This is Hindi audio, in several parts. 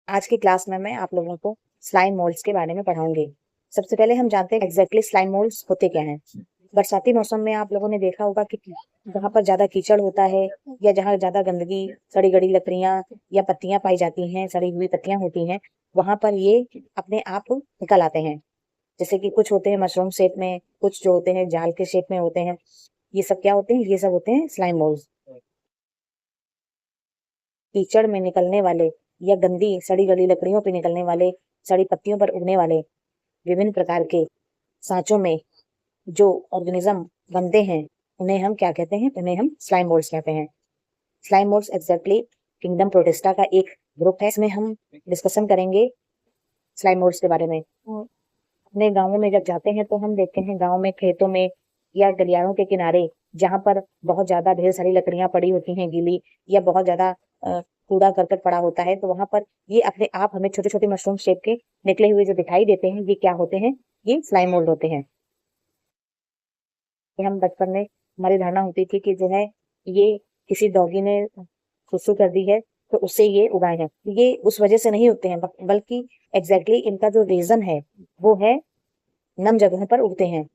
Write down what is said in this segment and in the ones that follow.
आज की क्लास में मैं आप लोगों को स्लाइम मोल्ड्स के बारे में पढ़ाऊंगी। सबसे पहले हम जानते हैं एग्जैक्टली स्लाइम मोल्ड्स होते क्या हैं। बरसाती मौसम में आप लोगों ने देखा होगा कि जहाँ पर ज्यादा कीचड़ होता है या जहाँ ज्यादा गंदगी, सड़ी गड़ी लकड़ियां या पत्तियां पाई जाती हैं, सड़ी हुई पत्तियां होती हैं, वहां पर ये अपने आप निकल आते हैं। जैसे कि कुछ होते हैं मशरूम शेप में, कुछ जो होते हैं जाल के शेप में होते हैं। ये सब क्या होते हैं? ये सब होते हैं स्लाइम मोल्ड्स। कीचड़ में निकलने वाले या गंदी सड़ी गली लकड़ियों पर निकलने वाले, सड़ी पत्तियों पर उगने वाले विभिन्न प्रकार के सांचों में जो ऑर्गेनिज्म बनते हैं, उन्हें हम क्या कहते हैं? उन्हें हम स्लाइम मोल्ड्स कहते हैं। Slime moulds exactly kingdom protista का एक ग्रुप है। इसमें हम डिस्कशन करेंगे स्लाइम मोल्ड्स के बारे में। अपने गाँवों में जब जाते हैं तो हम देखते हैं गाँव में, खेतों में या गलियारों के किनारे, जहाँ पर बहुत ज्यादा ढेर सारी लकड़ियां पड़ी होती हैं गीली, या बहुत ज्यादा कूड़ा करकट पड़ा होता है, तो वहां पर ये अपने आप हमें छोटे छोटे मशरूम शेप के निकले हुए जो दिखाई देते हैं, ये क्या होते हैं? ये स्लाइम मोल्ड होते हैं। ये हम बचपन में हमारी धारणा होती थी कि जो है ये किसी डॉगी ने सुसु कर दी है तो उससे ये उगाए हैं। ये उस वजह से नहीं होते हैं, बल्कि एग्जैक्टली इनका जो रीजन है वो है नम जगहों पर उगते हैं।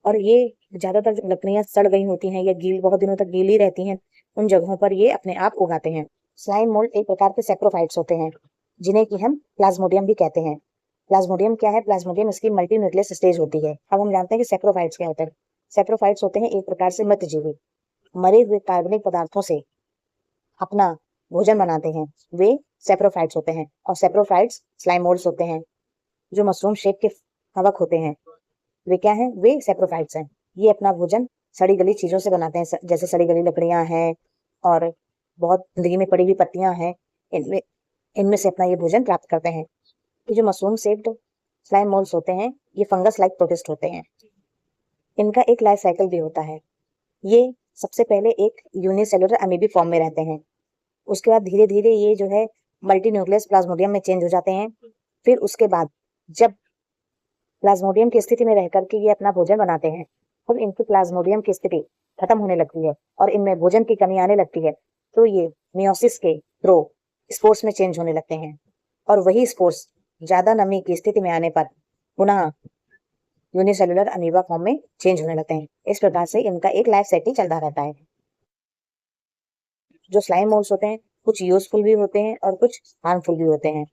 और ये ज्यादातर जो लकड़ियां सड़ गई होती हैं या गील बहुत दिनों तक गीली रहती हैं, उन जगहों पर ये अपने आप उगाते हैं। स्लाइम मोल्ड एक प्रकार के सैप्रोफाइट्स होते हैं, जिन्हें कि हम प्लाज्मोडियम भी कहते हैं। प्लाज्मोडियम क्या है? प्लाज्मोडियम इसकी मल्टी न्यूक्लियस स्टेज होती है। अब हम जानते हैं कि सैप्रोफाइट्स क्या होते हैं। सैप्रोफाइट्स होते हैं एक प्रकार से मृतजीवी, मरे हुए कार्बनिक पदार्थों से अपना भोजन बनाते हैं, वे सैप्रोफाइट्स होते हैं। और सैप्रोफाइट्स स्लाइम मोल्ड्स होते हैं जो मशरूम शेप के कवक होते हैं। वे क्या हैं? वे सैप्रोफाइट्स हैं। ये अपना भोजन सड़ी गली चीजों से बनाते हैं, जैसे सड़ी गली लकड़ियां हैं और बहुत गंदगी में पड़ी हुई पत्तियां हैं। इनमें इनमें से अपना ये भोजन प्राप्त करते हैं। ये जो मशरूम शेप्ड स्लाइम मोल्ड्स होते हैं, ये फंगस लाइक प्रोटिस्ट होते हैं। इनका एक लाइफ साइकिल भी होता है। ये सबसे पहले एक यूनिसेलुलर अमीबी फॉर्म में रहते हैं। उसके बाद धीरे धीरे ये जो है मल्टी न्यूक्लियस प्लाज्मोडियम में चेंज हो जाते हैं। फिर उसके बाद जब प्लाज्मोडियम की स्थिति में रहकर के ये अपना भोजन बनाते हैं, अब इनकी प्लाज्मोडियम की स्थिति खत्म होने लगती है और इनमें भोजन की कमी आने लगती है, तो ये मियोसिस के थ्रू स्पोर्स में चेंज होने लगते हैं। और वही स्पोर्स ज्यादा नमी की स्थिति में आने पर पुनः यूनिसेलुलर अमीबा फॉर्म में चेंज होने लगते हैं। इस प्रकार से इनका एक लाइफ साइकिल चलता रहता है। जो स्लाइम मोल्ड्स होते हैं, कुछ यूजफुल भी होते हैं और कुछ हार्मफुल भी होते हैं।